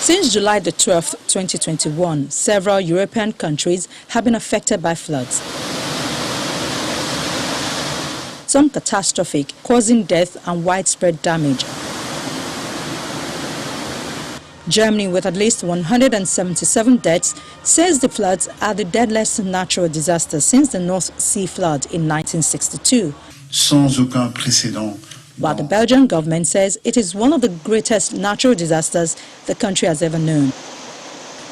Since July the 12th, 2021, several European countries have been affected by floods. Some catastrophic, causing death and widespread damage. Germany, with at least 177 deaths, says the floods are the deadliest natural disaster since the North Sea flood in 1962. Sans aucun précédent. While the Belgian government says it is one of the greatest natural disasters the country has ever known.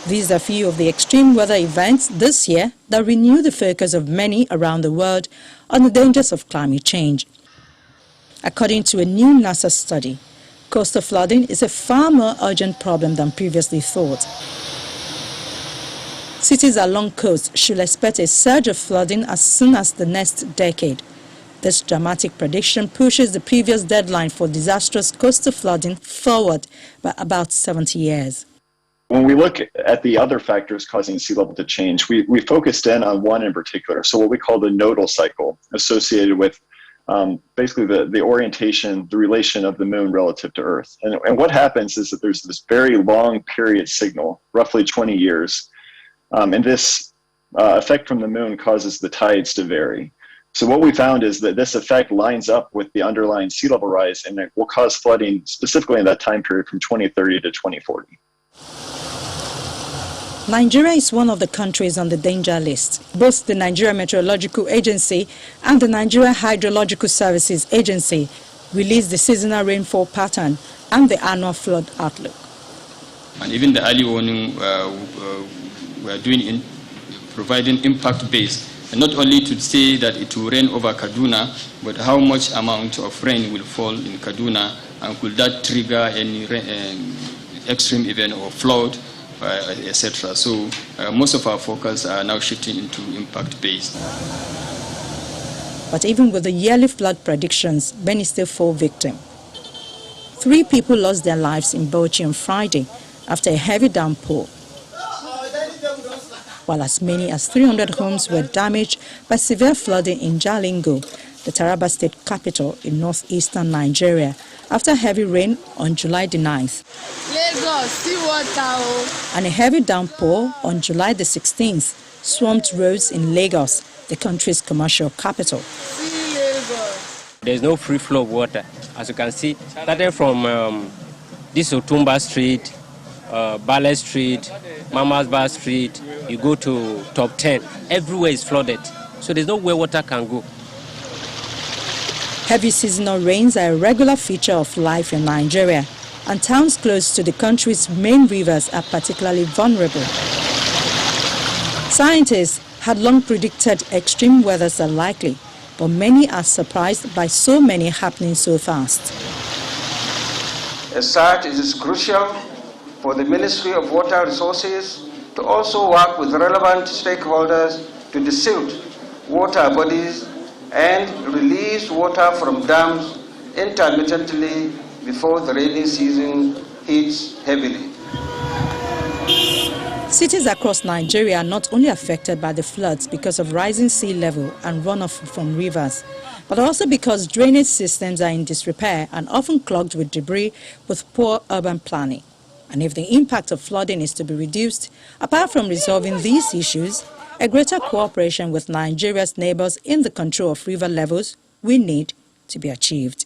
These are few of the extreme weather events this year that renew the focus of many around the world on the dangers of climate change. According to a new NASA study, coastal flooding is a far more urgent problem than previously thought. Cities along coast should expect a surge of flooding as soon as the next decade. This dramatic prediction pushes the previous deadline for disastrous coastal flooding forward by about 70 years. When we look at the other factors causing sea level to change, we focused in on one in particular, so what we call the nodal cycle, associated with basically the orientation, the relation of the moon relative to Earth. And what happens is that there's this very long period signal, roughly 20 years, and this effect from the moon causes the tides to vary. So what we found is that this effect lines up with the underlying sea level rise, and it will cause flooding specifically in that time period from 2030 to 2040. Nigeria is one of the countries on the danger list. Both the Nigeria Meteorological Agency and the Nigeria Hydrological Services Agency released the seasonal rainfall pattern and the annual flood outlook. And even the early warning we are doing providing impact-based, and not only to say that it will rain over Kaduna, but how much amount of rain will fall in Kaduna, and could that trigger any extreme event or flood, etc. So most of our focus are now shifting into impact-based. But even with the yearly flood predictions, many still fall victim. 3 people lost their lives in Bauchi on Friday after a heavy downpour, while as many as 300 homes were damaged by severe flooding in Jalingo, the Taraba state capital in northeastern Nigeria, after heavy rain on July the 9th. Lagos, see water. And a heavy downpour on July the 16th swamped roads in Lagos, the country's commercial capital. See Lagos. There's no free flow of water. As you can see, starting from this Otumba Street, Ballet Street, Mama's Bar Street, you go to Top 10. Everywhere is flooded. So there's no where water can go. Heavy seasonal rains are a regular feature of life in Nigeria, and towns close to the country's main rivers are particularly vulnerable. Scientists had long predicted extreme weathers are likely, but many are surprised by so many happening so fast. As such, it is crucial for the Ministry of Water Resources to also work with relevant stakeholders to desilt water bodies and release water from dams intermittently before the rainy season hits heavily. Cities across Nigeria are not only affected by the floods because of rising sea level and runoff from rivers, but also because drainage systems are in disrepair and often clogged with debris with poor urban planning. And if the impact of flooding is to be reduced, apart from resolving these issues, a greater cooperation with Nigeria's neighbors in the control of river levels will need to be achieved.